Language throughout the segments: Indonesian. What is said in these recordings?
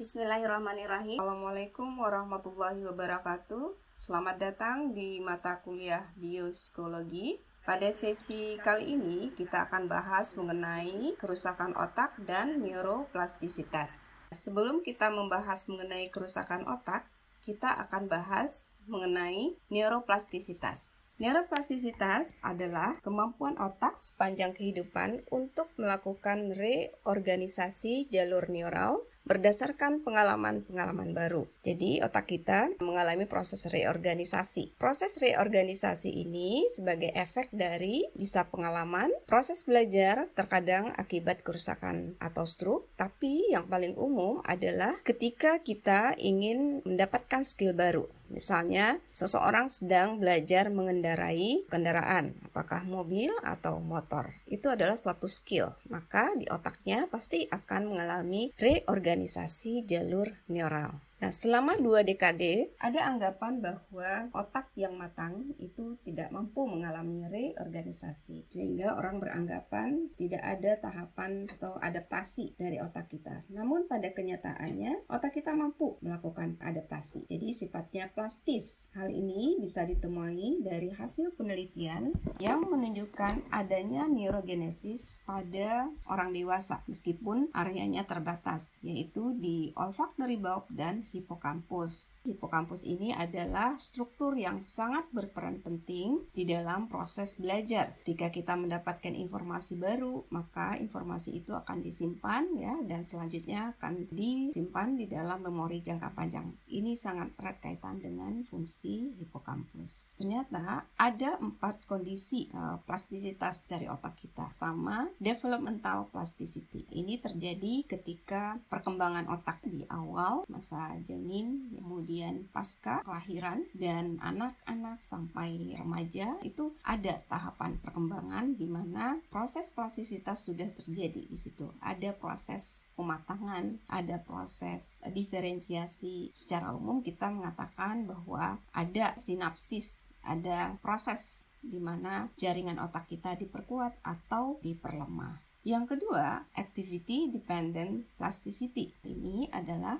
Bismillahirrahmanirrahim. Assalamualaikum warahmatullahi wabarakatuh. Selamat datang di mata kuliah biopsikologi. Pada sesi kali ini kita akan bahas mengenai kerusakan otak dan neuroplastisitas. Sebelum kita membahas mengenai kerusakan otak, kita akan bahas mengenai neuroplastisitas. Neuroplastisitas adalah kemampuan otak sepanjang kehidupan untuk melakukan reorganisasi jalur neural berdasarkan pengalaman-pengalaman baru. Jadi otak kita mengalami proses reorganisasi. Proses reorganisasi ini sebagai efek dari bisa pengalaman, proses belajar terkadang akibat kerusakan atau stroke, tapi yang paling umum adalah ketika kita ingin mendapatkan skill baru. Misalnya, seseorang sedang belajar mengendarai kendaraan, apakah mobil atau motor. Itu adalah suatu skill, maka di otaknya pasti akan mengalami reorganisasi jalur neural. Nah, selama 2 dekade, ada anggapan bahwa otak yang matang itu tidak mampu mengalami reorganisasi. Sehingga orang beranggapan tidak ada tahapan atau adaptasi dari otak kita. Namun pada kenyataannya, otak kita mampu melakukan adaptasi. Jadi sifatnya plastis. Hal ini bisa ditemui dari hasil penelitian yang menunjukkan adanya neurogenesis pada orang dewasa, meskipun areanya terbatas, yaitu di olfactory bulb dan hipokampus. Hipokampus ini adalah struktur yang sangat berperan penting di dalam proses belajar. Ketika kita mendapatkan informasi baru, maka informasi itu akan disimpan dan selanjutnya akan disimpan di dalam memori jangka panjang. Ini sangat erat kaitan dengan fungsi hipokampus. Ternyata ada 4 kondisi plastisitas dari otak kita. Pertama, developmental plasticity. Ini terjadi ketika perkembangan otak di awal masa janin, kemudian pasca kelahiran, dan anak-anak sampai remaja itu ada tahapan perkembangan di mana proses plastisitas sudah terjadi di situ. Ada proses pematangan, ada proses diferensiasi. Secara umum kita mengatakan bahwa ada sinapsis, ada proses di mana jaringan otak kita diperkuat atau diperlemah. Yang kedua, activity dependent plasticity. Ini adalah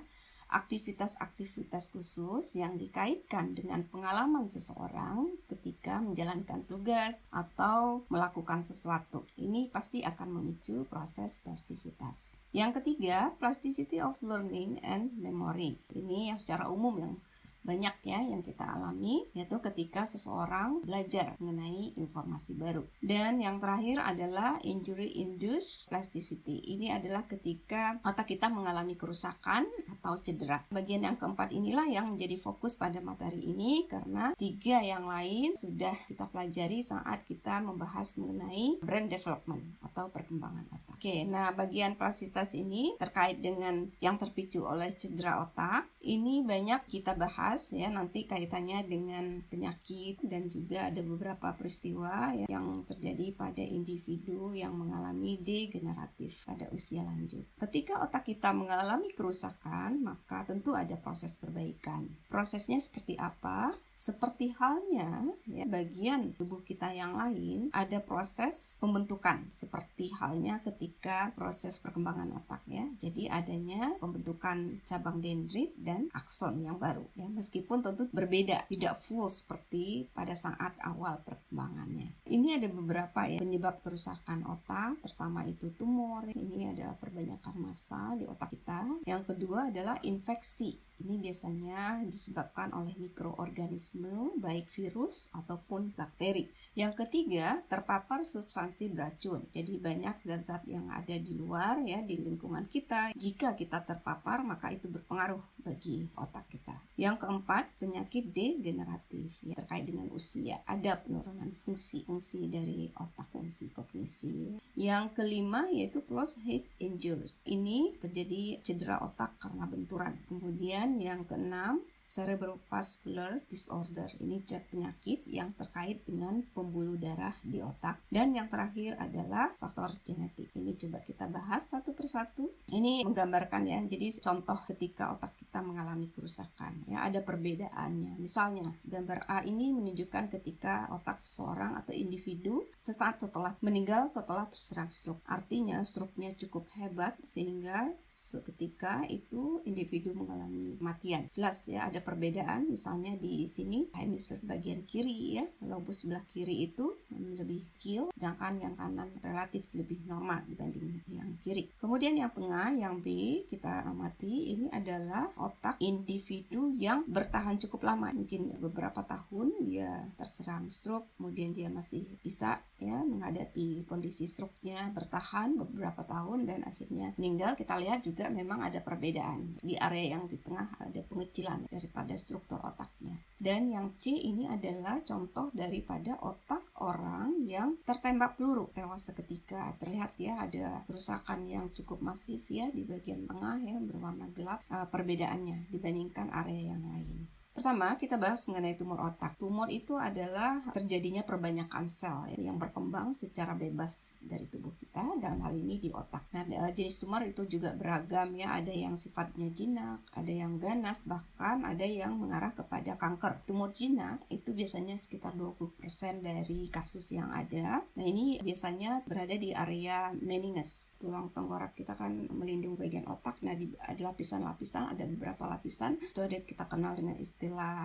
aktivitas-aktivitas khusus yang dikaitkan dengan pengalaman seseorang ketika menjalankan tugas atau melakukan sesuatu. Ini pasti akan memicu proses plastisitas. Yang ketiga, plasticity of learning and memory. Ini yang secara umum yang banyak yang kita alami, yaitu ketika seseorang belajar mengenai informasi baru. Dan yang terakhir adalah injury induced plasticity. Ini adalah ketika otak kita mengalami kerusakan atau cedera. Bagian yang keempat inilah yang menjadi fokus pada materi ini, karena 3 yang lain sudah kita pelajari saat kita membahas mengenai brain development atau perkembangan otak. Oke, nah bagian plastisitas ini terkait dengan yang terpicu oleh cedera otak, ini banyak kita bahas nanti kaitannya dengan penyakit, dan juga ada beberapa peristiwa yang terjadi pada individu yang mengalami degeneratif pada usia lanjut. Ketika otak kita mengalami kerusakan, maka tentu ada proses perbaikan. Prosesnya seperti apa? Seperti halnya bagian tubuh kita yang lain, ada proses pembentukan seperti halnya ketika proses perkembangan otak Jadi adanya pembentukan cabang dendrit dan akson yang baru meskipun tentu berbeda, tidak full seperti pada saat awal perkembangannya. Ini ada beberapa penyebab kerusakan otak. Pertama itu tumor, ini adalah perbanyakan massa di otak kita. Yang kedua adalah infeksi. Ini biasanya disebabkan oleh mikroorganisme, baik virus ataupun bakteri. Yang ketiga, terpapar substansi beracun. Jadi banyak zat-zat yang ada di luar di lingkungan kita. Jika kita terpapar, maka itu berpengaruh bagi otak kita. Yang keempat, penyakit degeneratif terkait dengan usia. Ada penurunan fungsi dari otak, fungsi kognisi. Yang kelima yaitu close head injuries. Ini terjadi cedera otak karena benturan. Kemudian yang keenam, cerebrovascular disorder. Ini penyakit yang terkait dengan pembuluh darah di otak. Dan yang terakhir adalah faktor genetik. Ini coba kita bahas satu persatu. Ini menggambarkan ya, jadi contoh ketika otak kita mengalami kerusakan. Ya, ada perbedaannya. Misalnya, gambar A ini menunjukkan ketika otak seseorang atau individu sesaat setelah meninggal setelah terserang stroke. Artinya stroke-nya cukup hebat sehingga seketika itu individu mengalami kematian. Jelas ya, ada perbedaan. Misalnya di sini hemisfer bagian kiri ya, lobus sebelah kiri itu lebih kecil, sedangkan yang kanan relatif lebih normal dibanding yang kiri. Kemudian yang tengah, yang B, kita amati ini adalah otak individu yang bertahan cukup lama, mungkin beberapa tahun dia terserang stroke, kemudian dia masih bisa ya menghadapi kondisi stroke-nya, bertahan beberapa tahun dan akhirnya meninggal. Kita lihat juga memang ada perbedaan. Di area yang di tengah ada pengecilan daripada struktur otaknya. Dan yang C ini adalah contoh daripada otak orang yang tertembak peluru, tewas seketika. Terlihat ya ada kerusakan yang cukup masif ya di bagian tengah ya, berwarna gelap perbedaannya dibandingkan area yang lain. Pertama, kita bahas mengenai tumor otak. Tumor itu adalah terjadinya perbanyakan sel yang berkembang secara bebas dari tubuh kita, dalam hal ini di otak. Nah, jenis tumor itu juga beragam ya, ada yang sifatnya jinak, ada yang ganas, bahkan ada yang mengarah kepada kanker. Tumor jinak itu biasanya sekitar 20% dari kasus yang ada. Nah, ini biasanya berada di area meninges. Tulang tengkorak kita kan melindungi bagian otak. Nah, ada lapisan-lapisan, ada beberapa lapisan. Itu ada kita kenal dengan istilah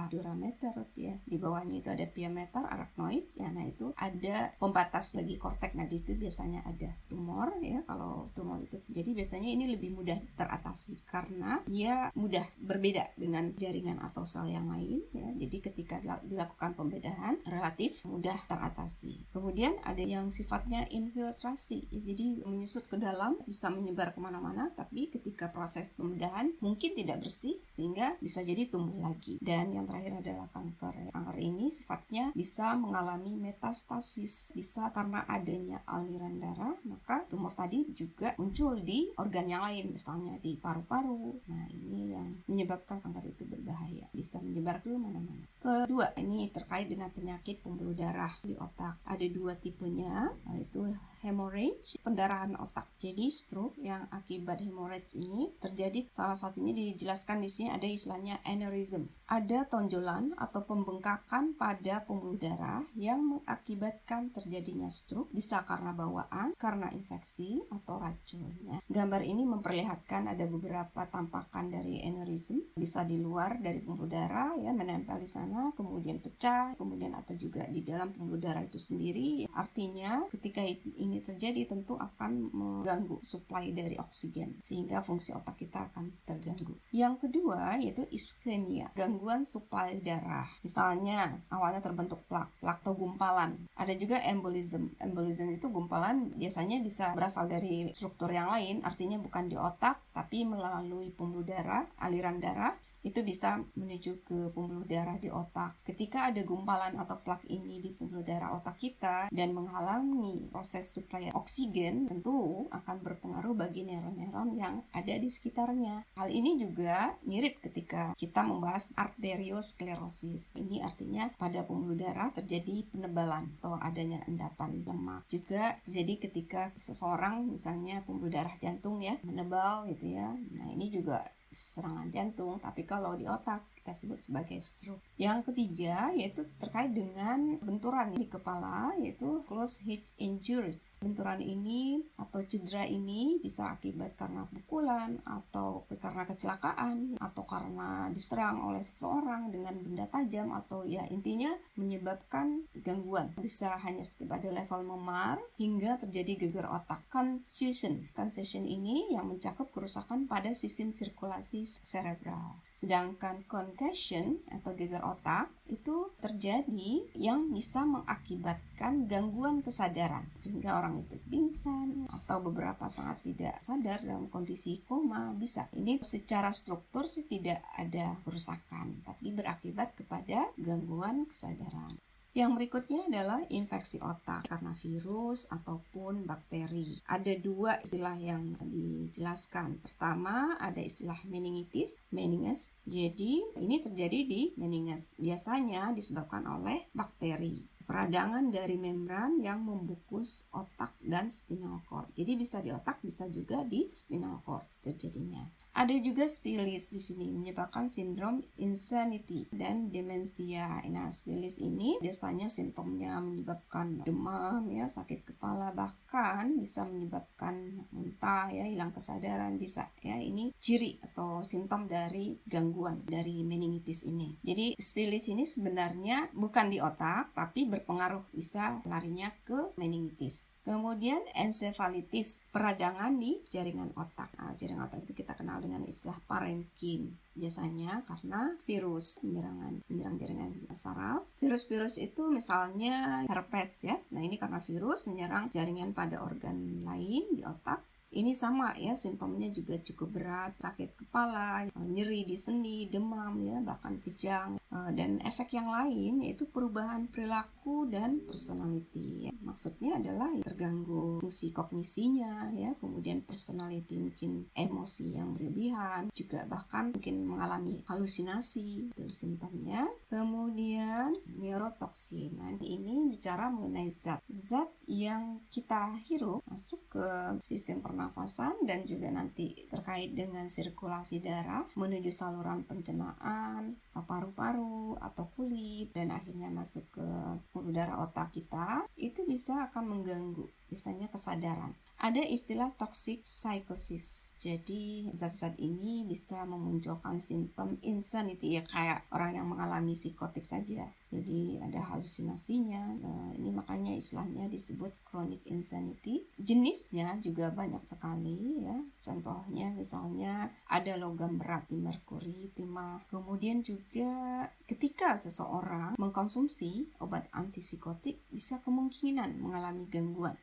durameter ya. Di bawahnya itu ada piameter, arachnoid ya. Nah, itu ada pembatas bagi korteks. Nah, di situ biasanya ada tumor ya. Kalau tumor itu jadi biasanya ini lebih mudah teratasi karena dia mudah berbeda dengan jaringan atau sel yang lain ya. Jadi ketika dilakukan pembedahan relatif mudah teratasi. Kemudian ada yang sifatnya infiltrasi ya, jadi menyusut ke dalam, bisa menyebar kemana-mana, tapi ketika proses pembedahan mungkin tidak bersih sehingga bisa jadi tumbuh lagi. Dan yang terakhir adalah kanker. Kanker ini sifatnya bisa mengalami metastasis, bisa karena adanya aliran darah, maka tumor tadi juga muncul di organ yang lain, misalnya di paru-paru. Nah, ini yang menyebabkan kanker itu berbahaya, bisa menyebar ke mana-mana. Kedua, ini terkait dengan penyakit pembuluh darah di otak. Ada dua tipenya, yaitu hemorrhage, pendarahan otak. Jadi stroke yang akibat hemorrhage ini terjadi, salah satunya dijelaskan di sini ada istilahnya aneurysm. Ada tonjolan atau pembengkakan pada pembuluh darah yang mengakibatkan terjadinya stroke, bisa karena bawaan, karena infeksi, atau racun. Gambar ini memperlihatkan ada beberapa tampakan dari aneurysm, bisa di luar dari pembuluh darah ya, menempel di sana, kemudian pecah, kemudian atau juga di dalam pembuluh darah itu sendiri. Artinya ketika ini terjadi tentu akan mengganggu suplai dari oksigen sehingga fungsi otak kita akan terganggu. Yang kedua yaitu iskemia, gangguan suplai darah. Misalnya awalnya terbentuk plak atau gumpalan. Ada juga embolism. Embolism itu gumpalan biasanya bisa berasal dari struktur yang lain, artinya bukan di otak tapi melalui pembuluh darah, aliran darah. Itu bisa menuju ke pembuluh darah di otak. Ketika ada gumpalan atau plak ini di pembuluh darah otak kita dan menghalangi proses suplai oksigen, tentu akan berpengaruh bagi neuron-neuron yang ada di sekitarnya. Hal ini juga mirip ketika kita membahas arteriosklerosis. Ini artinya pada pembuluh darah terjadi penebalan atau adanya endapan lemak. Juga terjadi ketika seseorang misalnya pembuluh darah jantung ya menebal gitu ya. Nah, ini juga serangan jantung, tapi kalau di otak kita sebut sebagai stroke. Yang ketiga yaitu terkait dengan benturan di kepala, yaitu close head injuries. Benturan ini atau cedera ini bisa akibat karena pukulan atau karena kecelakaan atau karena diserang oleh seseorang dengan benda tajam, atau ya intinya menyebabkan gangguan. Bisa hanya pada level memar hingga terjadi gegar otak. Concussion ini yang mencakup kerusakan pada sistem sirkulasi cerebral. Sedangkan concussion atau gegar otak itu terjadi yang bisa mengakibatkan gangguan kesadaran sehingga orang itu pingsan atau beberapa sangat tidak sadar dalam kondisi koma, bisa. Ini secara struktur sih tidak ada kerusakan tapi berakibat kepada gangguan kesadaran. Yang berikutnya adalah infeksi otak karena virus ataupun bakteri. Ada dua istilah yang dijelaskan. Pertama ada istilah meningitis, meninges. Jadi ini terjadi di meninges. Biasanya disebabkan oleh bakteri. Peradangan dari membran yang membungkus otak dan spinal cord. Jadi bisa di otak, bisa juga di spinal cord terjadinya. Ada juga Spilis di sini menyebabkan sindrom insanity dan demensia. Nah, Spilis ini biasanya simptomnya menyebabkan demam, ya, sakit kepala, bahkan bisa menyebabkan muntah, ya, hilang kesadaran bisa, ya. Ini ciri atau simptom dari gangguan dari meningitis ini. Jadi Spilis ini sebenarnya bukan di otak tapi berpengaruh, bisa larinya ke meningitis. Kemudian encephalitis, peradangan di jaringan otak. Nah, jaringan otak itu kita kenal dengan istilah parenkim. Biasanya karena virus menyerang jaringan saraf. Virus-virus itu misalnya herpes, ya. Nah, ini karena virus menyerang jaringan pada organ lain di otak. Ini sama, ya, simptomnya juga cukup berat, sakit kepala, nyeri di sendi, demam, ya, bahkan kejang, dan efek yang lain yaitu perubahan perilaku dan personality. Maksudnya adalah terganggu fungsi kognisinya, ya, kemudian personality mungkin emosi yang berlebihan, juga bahkan mungkin mengalami halusinasi, itu simptomnya. Kemudian neurotoksin. Nah, ini bicara mengenai zat yang kita hirup masuk ke sistem pernafasan dan juga nanti terkait dengan sirkulasi darah menuju saluran pencernaan, paru-paru atau kulit, dan akhirnya masuk ke pembuluh darah otak kita. Itu bisa akan mengganggu misalnya kesadaran. Ada istilah toxic psychosis. Jadi zat-zat ini bisa memunculkan simptom insanity, ya, kayak orang yang mengalami psikotik saja. Jadi ada halusinasinya. Ini makanya istilahnya disebut chronic insanity. Jenisnya juga banyak sekali, ya. Contohnya misalnya ada logam berat di merkuri, timah. Kemudian juga ketika seseorang mengkonsumsi obat antipsikotik bisa kemungkinan mengalami gangguan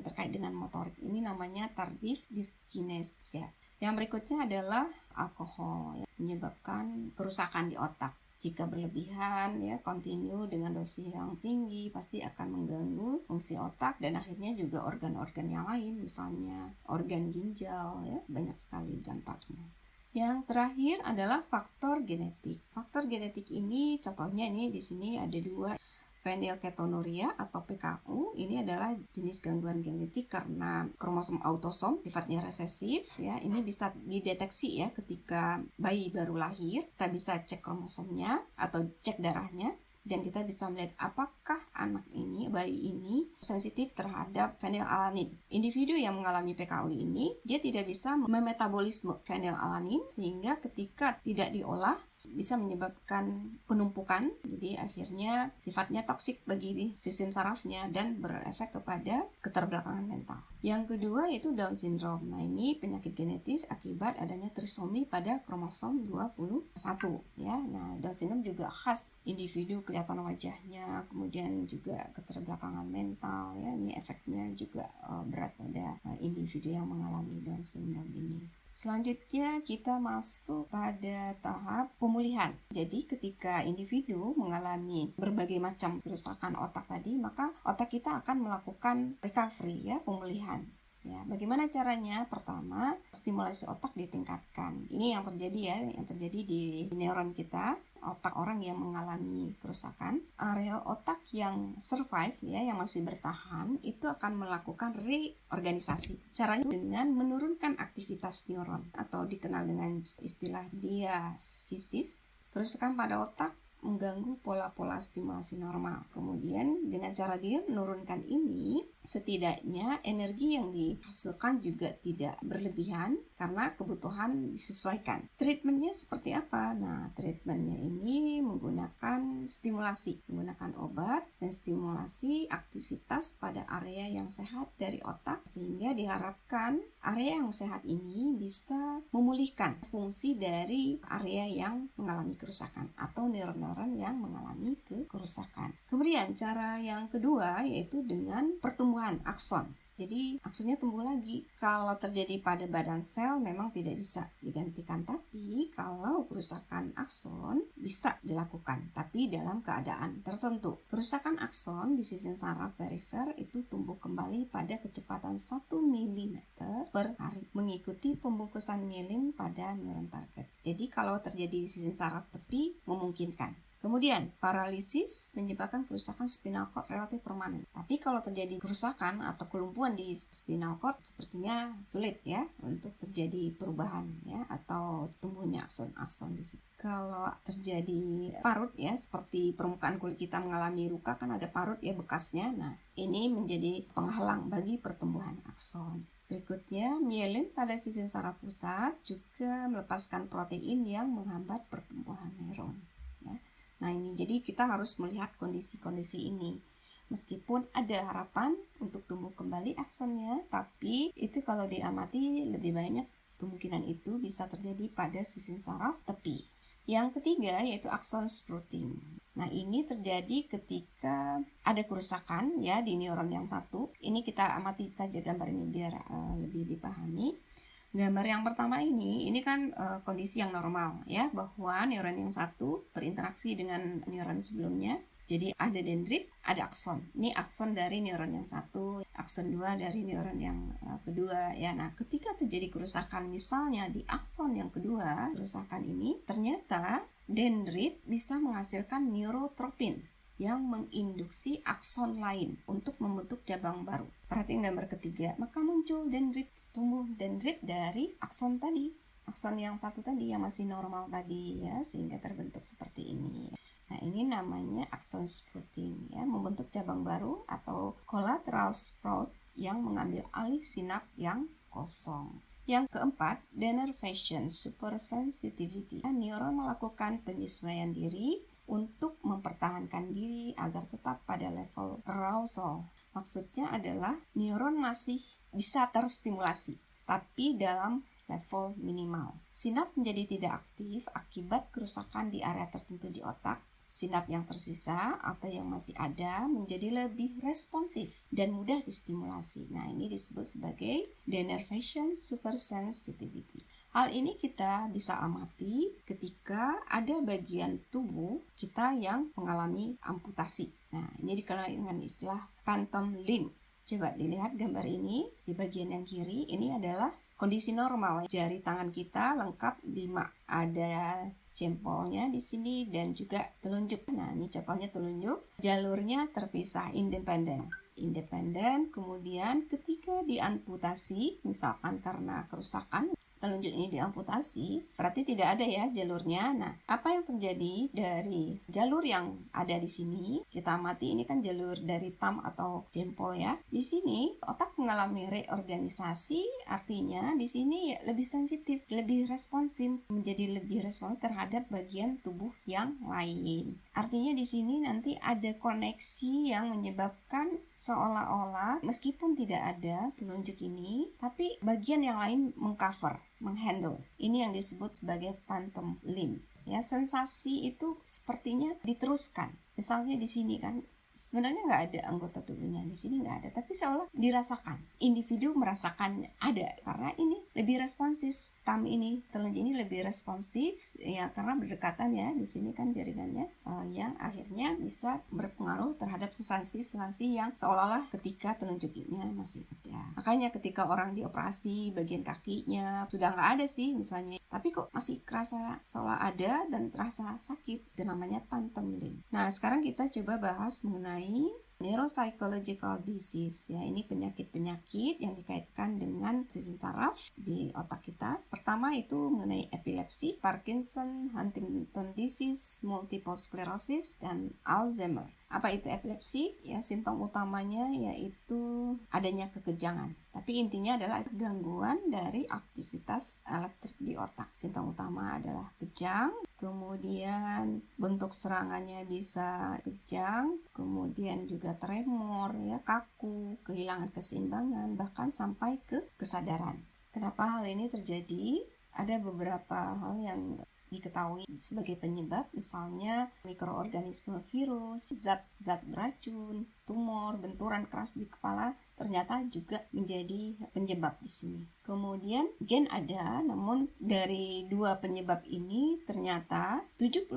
terkait dengan motorik. Ini namanya tardive dyskinesia. Yang berikutnya adalah alkohol, ya, menyebabkan kerusakan di otak. Jika berlebihan, ya, kontinu dengan dosis yang tinggi pasti akan mengganggu fungsi otak dan akhirnya juga organ-organ yang lain, misalnya organ ginjal, ya, banyak sekali dampaknya. Yang terakhir adalah faktor genetik. Faktor genetik ini contohnya ini di sini ada dua. Phenylketonuria atau PKU ini adalah jenis gangguan genetik karena kromosom autosom sifatnya resesif, ya. Ini bisa dideteksi, ya, ketika bayi baru lahir. Kita bisa cek kromosomnya atau cek darahnya dan kita bisa melihat apakah anak ini, bayi ini sensitif terhadap phenylalanin. Individu yang mengalami PKU ini dia tidak bisa memetabolisme phenylalanin sehingga ketika tidak diolah bisa menyebabkan penumpukan, jadi akhirnya sifatnya toksik bagi sistem sarafnya dan berefek kepada keterbelakangan mental. Yang kedua yaitu Down syndrome. Nah, ini penyakit genetis akibat adanya trisomi pada kromosom 21, ya. Nah, Down syndrome juga khas individu kelihatan wajahnya, kemudian juga keterbelakangan mental, ya. Ini efeknya juga berat pada individu yang mengalami Down syndrome ini. Selanjutnya kita masuk pada tahap pemulihan. Jadi ketika individu mengalami berbagai macam kerusakan otak tadi, maka otak kita akan melakukan recovery, ya, pemulihan. Ya, bagaimana caranya? Pertama, stimulasi otak ditingkatkan. Ini yang terjadi di neuron kita, otak orang yang mengalami kerusakan. Area otak yang survive, ya, yang masih bertahan, itu akan melakukan reorganisasi. Caranya dengan menurunkan aktivitas neuron atau dikenal dengan istilah diaskisis. Kerusakan pada otak mengganggu pola-pola stimulasi normal. Kemudian dengan cara dia menurunkan ini, setidaknya energi yang dihasilkan juga tidak berlebihan karena kebutuhan disesuaikan. Treatmentnya seperti apa? Nah, treatmentnya ini menggunakan menggunakan obat dan stimulasi aktivitas pada area yang sehat dari otak sehingga diharapkan area yang sehat ini bisa memulihkan fungsi dari area yang mengalami kerusakan atau neuron-neuron yang mengalami kerusakan. Kemudian cara yang kedua yaitu dengan pertumbuhan akson. jadi aksonnya tumbuh lagi. Kalau terjadi pada badan sel memang tidak bisa digantikan, tapi kalau kerusakan akson bisa dilakukan, tapi dalam keadaan tertentu. Kerusakan akson di sisin saraf perifer itu tumbuh kembali pada kecepatan 1 mm per hari, mengikuti pembungkusan mielin pada neuron target. Jadi kalau terjadi di sisin saraf tepi memungkinkan. Kemudian, paralisis menyebabkan kerusakan spinal cord relatif permanen. Tapi kalau terjadi kerusakan atau kelumpuhan di spinal cord, sepertinya sulit ya untuk terjadi perubahan ya atau tumbuhnya akson-akson di situ. Kalau terjadi parut ya, seperti permukaan kulit kita mengalami luka, kan ada parut ya bekasnya. Nah, ini menjadi penghalang bagi pertumbuhan akson. Berikutnya, mielin pada sisin saraf pusat juga melepaskan protein yang menghambat pertumbuhan neuron. Ya. Nah ini jadi kita harus melihat kondisi-kondisi ini. Meskipun ada harapan untuk tumbuh kembali aksonnya, tapi itu kalau diamati lebih banyak kemungkinan itu bisa terjadi pada sisin saraf tepi. Yang ketiga yaitu akson sprouting. Nah ini terjadi ketika ada kerusakan ya di neuron yang satu. Ini kita amati saja gambar ini biar lebih dipahami. Gambar yang pertama ini kan kondisi yang normal ya, bahwa neuron yang satu berinteraksi dengan neuron sebelumnya. Jadi ada dendrit, ada akson. Ini akson dari neuron yang satu, akson 2 dari neuron yang kedua ya. Nah, ketika terjadi kerusakan misalnya di akson yang kedua, kerusakan ini ternyata dendrit bisa menghasilkan neurotropin yang menginduksi akson lain untuk membentuk cabang baru. Perhatikan gambar ketiga, maka muncul dendrit, tumbuh dendrit dari akson tadi, akson yang satu tadi yang masih normal tadi ya, sehingga terbentuk seperti ini. Nah ini namanya akson sprouting ya, membentuk cabang baru atau collateral sprout yang mengambil alih sinap yang kosong. Yang keempat, denervation supersensitivity. Neuron melakukan penyesuaian diri untuk mempertahankan diri agar tetap pada level arousal. Maksudnya adalah neuron masih bisa terstimulasi, tapi dalam level minimal. Sinap menjadi tidak aktif akibat kerusakan di area tertentu di otak. Sinap yang tersisa atau yang masih ada menjadi lebih responsif dan mudah distimulasi. Nah, ini disebut sebagai denervation supersensitivity. Hal ini kita bisa amati ketika ada bagian tubuh kita yang mengalami amputasi. Nah, ini dikenal dengan istilah phantom limb. Coba dilihat gambar ini, di bagian yang kiri ini adalah kondisi normal. Jari tangan kita lengkap 5. Ada jempolnya di sini dan juga telunjuk. Nah, ini contohnya telunjuk. Jalurnya terpisah, independen. Kemudian ketika diamputasi, misalkan karena kerusakan, telunjuk ini diamputasi, berarti tidak ada ya jalurnya. Nah, apa yang terjadi dari jalur yang ada di sini? Kita amati ini kan jalur dari thumb atau jempol ya. Di sini otak mengalami reorganisasi, artinya di sini ya lebih sensitif, lebih responsif, menjadi lebih responsif terhadap bagian tubuh yang lain. Artinya di sini nanti ada koneksi yang menyebabkan seolah-olah meskipun tidak ada telunjuk ini, tapi bagian yang lain mengcover, menghandle. Ini yang disebut sebagai phantom limb. Ya, sensasi itu sepertinya diteruskan. Misalnya di sini kan sebenarnya nggak ada anggota tubuhnya, di sini nggak ada, tapi seolah dirasakan. Individu merasakan ada karena ini lebih responsif. Thumb ini, telunjuk ini lebih responsif ya karena berdekatan ya. Di sini kan jaringannya yang akhirnya bisa berpengaruh terhadap sensasi-sensasi yang seolah-olah ketika telunjuknya masih ada. Makanya ketika orang dioperasi bagian kakinya sudah nggak ada sih misalnya, tapi kok masih kerasa seolah ada dan terasa sakit, itu namanya phantom limb. Nah sekarang kita coba bahas mengenai neuropsychological disease ya, ini penyakit-penyakit yang dikaitkan dengan sisin saraf di otak kita. Pertama itu mengenai epilepsi, Parkinson, Huntington disease, multiple sclerosis, dan Alzheimer. Apa itu epilepsi? Ya, simptom utamanya yaitu adanya kekejangan. Tapi intinya adalah gangguan dari aktivitas elektrik di otak. Simptom utama adalah kejang, kemudian bentuk serangannya bisa kejang, kemudian juga tremor, ya, kaku, kehilangan keseimbangan, bahkan sampai ke kesadaran. Kenapa hal ini terjadi? Ada beberapa hal yang diketahui sebagai penyebab, misalnya mikroorganisme virus, zat-zat beracun, tumor, benturan keras di kepala, ternyata juga menjadi penyebab di sini. Kemudian gen ada, namun dari dua penyebab ini ternyata 70%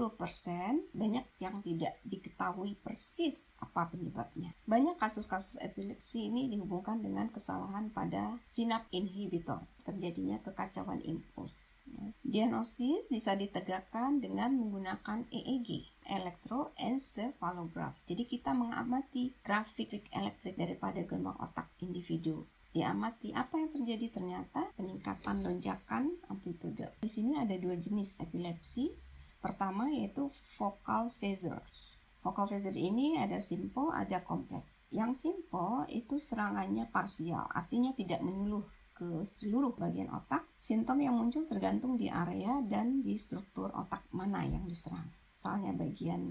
banyak yang tidak diketahui persis apa penyebabnya. Banyak kasus-kasus epilepsi ini dihubungkan dengan kesalahan pada sinap inhibitor, terjadinya kekacauan impuls. Diagnosis bisa ditegakkan dengan menggunakan EEG, elektroencephalograph. Jadi kita mengamati grafik elektrik daripada gelombang otak individu. Diamati apa yang terjadi, ternyata peningkatan lonjakan amplitude. Di sini ada dua jenis epilepsi. Pertama yaitu focal seizures. Focal seizure ini ada simple, ada kompleks. Yang simple itu serangannya parsial, artinya tidak menyeluruh ke seluruh bagian otak. Simptom yang muncul tergantung di area dan di struktur otak mana yang diserang. Misalnya bagian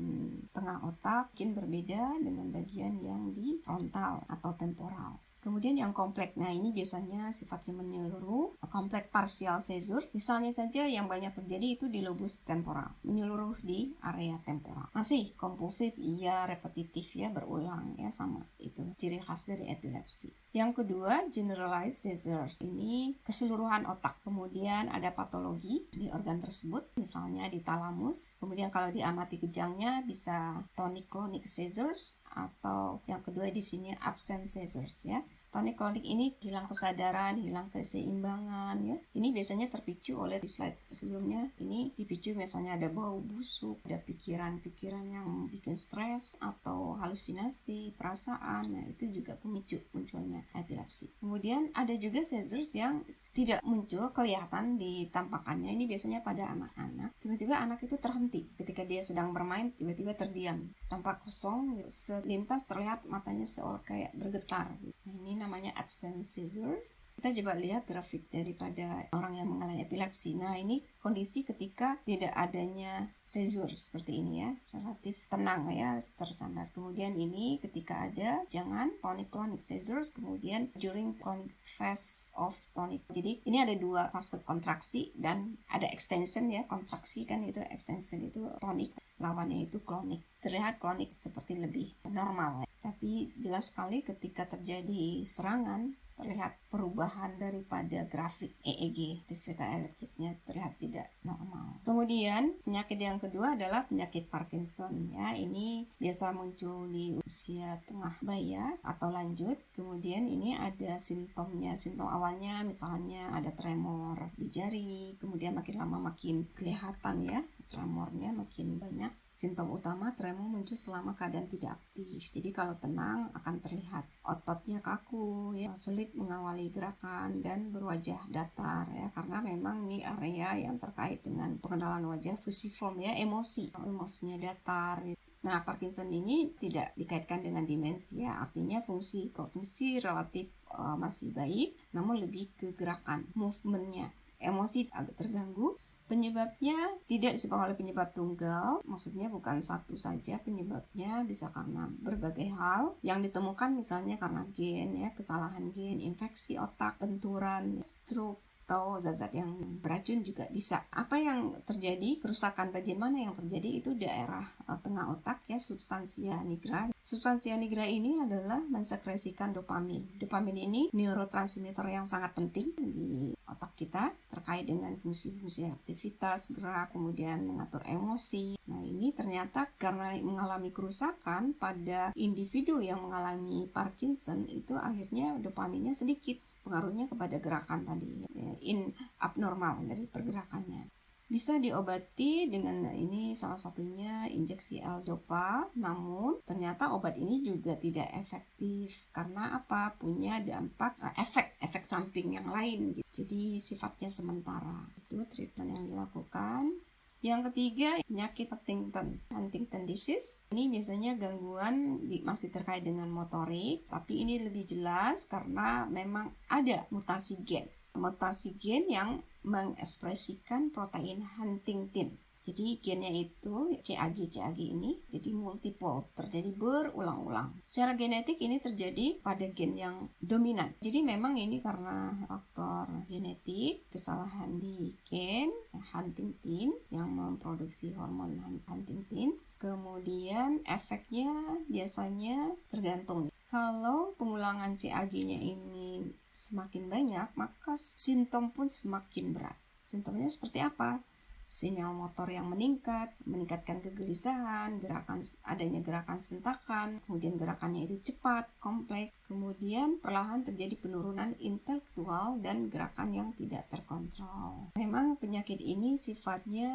tengah otak mungkin berbeda dengan bagian yang di frontal atau temporal. Kemudian yang kompleks, nah ini biasanya sifatnya menyeluruh. Kompleks partial seizure, misalnya saja yang banyak terjadi itu di lobus temporal, menyeluruh di area temporal. Masih kompulsif, iya, repetitif ya, berulang ya, sama. Itu ciri khas dari epilepsi. Yang kedua, generalized seizures. Ini keseluruhan otak. Kemudian ada patologi di organ tersebut, misalnya di talamus. Kemudian kalau diamati kejangnya bisa tonic-clonic seizures, atau yang kedua di sini absent seizures ya. Tonic-clonic ini hilang kesadaran, hilang keseimbangan ya. Ini biasanya terpicu oleh di slide sebelumnya. Ini dipicu misalnya ada bau busuk, ada pikiran-pikiran yang bikin stres atau halusinasi, perasaan. Nah, itu juga pemicu munculnya epilepsi. Kemudian ada juga seizures yang tidak muncul kelihatan di tampakannya. Ini biasanya pada anak-anak. Tiba-tiba anak itu terhenti ketika dia sedang bermain, tiba-tiba terdiam, tampak kosong, selintas terlihat matanya seolah kayak bergetar. Nah, ini namanya absent seizures. Kita coba lihat grafik daripada orang yang mengalami epilepsi. Nah, ini kondisi ketika tidak adanya seizures seperti ini ya, relatif tenang ya, tersandar. Kemudian ini ketika ada, jangan tonic-clonic seizures, kemudian during clonic phase of tonic. Jadi ini ada dua fase kontraksi dan ada extension ya, kontraksi kan itu, extension itu tonic, lawannya itu clonic. Terlihat clonic seperti lebih normal ya. Tapi jelas sekali ketika terjadi serangan terlihat perubahan daripada grafik EEG, aktivitas elektriknya terlihat tidak normal. Kemudian penyakit yang kedua adalah penyakit Parkinson ya. Ini biasa muncul di usia tengah baya atau lanjut. Kemudian ini ada simptomnya. Simptom awalnya misalnya ada tremor di jari, kemudian makin lama makin kelihatan ya, tremornya makin banyak. Simptom utama tremor muncul selama keadaan tidak aktif. Jadi kalau tenang akan terlihat ototnya kaku, ya, sulit mengawali gerakan dan berwajah datar ya, karena memang ini area yang terkait dengan pengenalan wajah, fusiform ya, emosinya datar. Nah, Parkinson ini tidak dikaitkan dengan demensia, artinya fungsi kognisi relatif masih baik, namun lebih ke gerakan, movementnya, emosi agak terganggu. Penyebabnya tidak disebabkan oleh penyebab tunggal, maksudnya bukan satu saja penyebabnya, bisa karena berbagai hal yang ditemukan, misalnya karena gen ya, kesalahan gen, infeksi otak, benturan, stroke, atau zat-zat yang beracun juga bisa. Apa yang terjadi, kerusakan bagian mana yang terjadi, itu daerah tengah otak ya, substansia nigra. Substansia nigra ini adalah mensekresikan dopamin. Dopamin ini neurotransmitter yang sangat penting di otak kita, terkait dengan fungsi-fungsi aktivitas, gerak, kemudian mengatur emosi. Nah, ini ternyata karena mengalami kerusakan pada individu yang mengalami Parkinson, itu akhirnya dopaminnya sedikit. Pengaruhnya kepada gerakan tadi, abnormal dari pergerakannya. Bisa diobati dengan ini, salah satunya injeksi L-Dopa, namun ternyata obat ini juga tidak efektif. Karena apa? Punya dampak efek samping yang lain. Jadi sifatnya sementara. Itu treatment yang dilakukan. Yang ketiga, penyakit Huntington disease. Ini biasanya gangguan masih terkait dengan motorik, tapi ini lebih jelas karena memang ada mutasi gen. Mutasi gen yang mengekspresikan protein Huntingtin. Jadi gennya itu CAG ini jadi multiple, terjadi berulang-ulang. Secara genetik ini terjadi pada gen yang dominan. Jadi memang ini karena faktor genetik, kesalahan di gen Huntingtin yang memproduksi hormon Huntingtin. Kemudian efeknya biasanya tergantung Kalau pengulangan CAG-nya ini semakin banyak, maka simptom pun semakin berat. Simptomnya seperti apa? Sinyal motor yang meningkatkan kegelisahan, adanya gerakan sentakan, kemudian gerakannya itu cepat, kompleks, kemudian perlahan terjadi penurunan intelektual dan gerakan yang tidak terkontrol. Memang penyakit ini sifatnya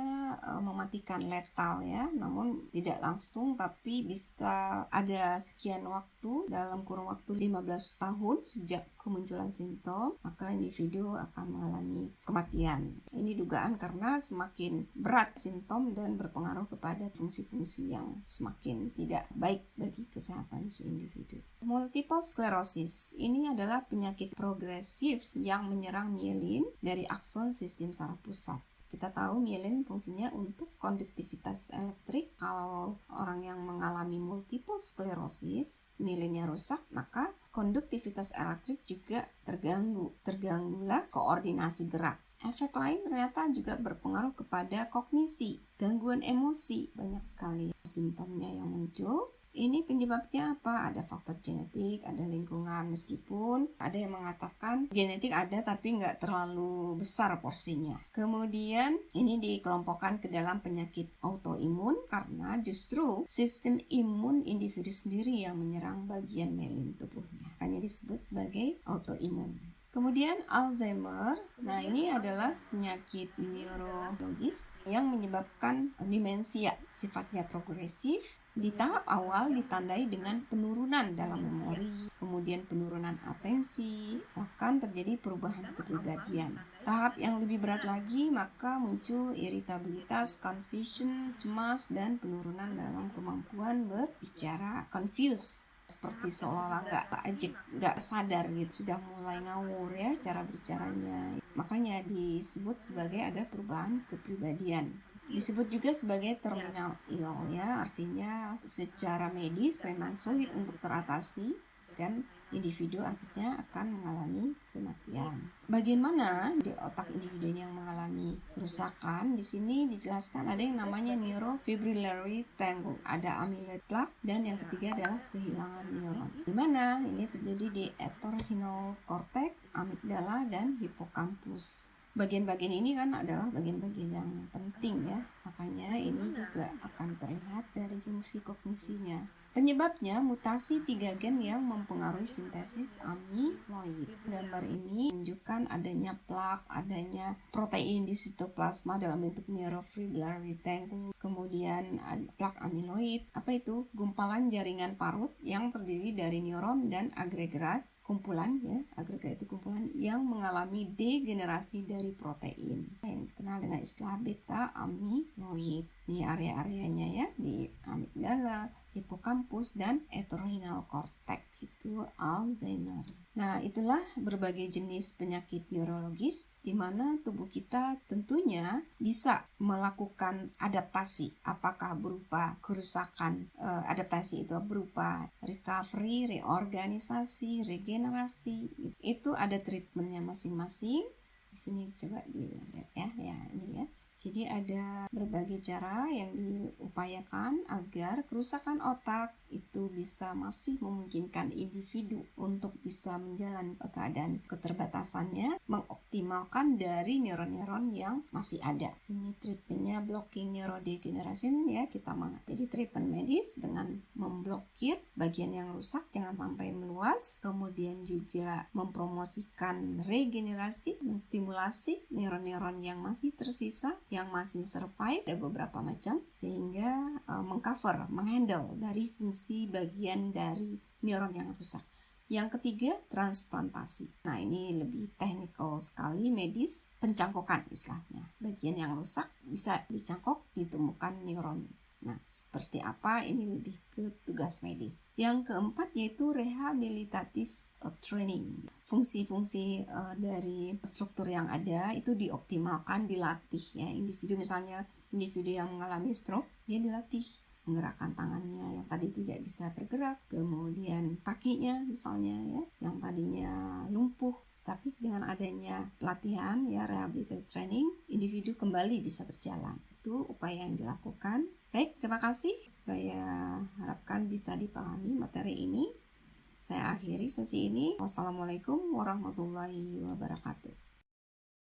mematikan, letal ya, namun tidak langsung, tapi bisa ada sekian waktu, dalam kurun waktu 15 tahun sejak kemunculan simptom, maka individu akan mengalami kematian. Ini dugaan karena semakin berat simptom dan berpengaruh kepada fungsi-fungsi yang semakin tidak baik bagi kesehatan si individu. Multiple sclerosis ini adalah penyakit progresif yang menyerang mielin dari akson sistem saraf pusat. Kita tahu mielin fungsinya untuk konduktivitas elektrik. Kalau orang yang mengalami multiple sclerosis, mielinnya rusak, maka konduktivitas elektrik juga terganggu. Terganggulah koordinasi gerak. Efek lain ternyata juga berpengaruh kepada kognisi, gangguan emosi. Banyak sekali simptomnya yang muncul. Ini penyebabnya apa? Ada faktor genetik, ada lingkungan, meskipun ada yang mengatakan genetik ada tapi nggak terlalu besar porsinya. Kemudian ini dikelompokkan ke dalam penyakit autoimun karena justru sistem imun individu sendiri yang menyerang bagian mielin tubuhnya. Makanya disebut sebagai autoimun. Kemudian Alzheimer, nah ini adalah penyakit neurologis yang menyebabkan demensia, sifatnya progresif. Di tahap awal ditandai dengan penurunan dalam memori, kemudian penurunan atensi, bahkan terjadi perubahan kepribadian. Tahap yang lebih berat lagi, maka muncul iritabilitas, confusion, cemas, dan penurunan dalam kemampuan berbicara, confused. Seperti seolah-olah nggak sadar gitu, sudah mulai ngawur ya cara bicaranya. Makanya disebut sebagai ada perubahan kepribadian. Disebut juga sebagai terminal ill ya, artinya secara medis memang sulit untuk teratasi dan individu akhirnya akan mengalami kematian. Bagian mana di otak individu yang mengalami kerusakan? Di sini dijelaskan ada yang namanya neurofibrillary tangle, ada amyloid plaque, dan yang ketiga adalah kehilangan neuron. Di mana ini terjadi di entorhinal cortex, amigdala, dan hippocampus. Bagian-bagian ini kan adalah bagian-bagian yang penting ya, makanya ini juga akan terlihat dari fungsi kognisinya. Penyebabnya mutasi 3 gen yang mempengaruhi sintesis amyloid. Gambar ini menunjukkan adanya plak, adanya protein di sitoplasma dalam bentuk neurofibrillary tangle, kemudian plak amyloid. Apa itu? Gumpalan jaringan parut yang terdiri dari neuron dan agregat kumpulan ya, agregat itu kumpulan yang mengalami degenerasi dari protein yang dikenal dengan istilah beta amyloid. Ini area-areanya ya, di amigdala, hippocampus, dan entorhinal cortex. Itu Alzheimer. Nah, itulah berbagai jenis penyakit neurologis di mana tubuh kita tentunya bisa melakukan adaptasi. Apakah berupa kerusakan, adaptasi itu berupa recovery, reorganisasi, regenerasi. Itu ada treatmentnya masing-masing. Di sini coba dilihat ya, ini ya. Jadi ada berbagai cara yang diupayakan agar kerusakan otak itu bisa masih memungkinkan individu untuk bisa menjalani keadaan keterbatasannya, mengoptimalkan dari neuron-neuron yang masih ada. Ini treatmentnya blocking neurodegeneration ya, kita jadi treatment medis dengan memblokir bagian yang rusak jangan sampai meluas, kemudian juga mempromosikan regenerasi, menstimulasi neuron-neuron yang masih tersisa, yang masih survive, ada beberapa macam, sehingga menghandle dari fungsi bagian dari neuron yang rusak. Yang ketiga, transplantasi. Nah, ini lebih teknikal sekali, medis, pencangkokan istilahnya. Bagian yang rusak bisa dicangkok, ditemukan neuron. Nah, seperti apa? Ini lebih ke tugas medis. Yang keempat yaitu rehabilitatif training. Fungsi-fungsi dari struktur yang ada itu dioptimalkan, dilatih ya. Misalnya individu yang mengalami stroke, dia dilatih menggerakkan tangannya yang tadi tidak bisa bergerak, kemudian kakinya misalnya ya, yang tadinya lumpuh. Tapi dengan adanya pelatihan ya, rehabilitative training, individu kembali bisa berjalan. Itu upaya yang dilakukan. Baik, terima kasih. Saya harapkan bisa dipahami materi ini. Saya akhiri sesi ini. Wassalamualaikum warahmatullahi wabarakatuh.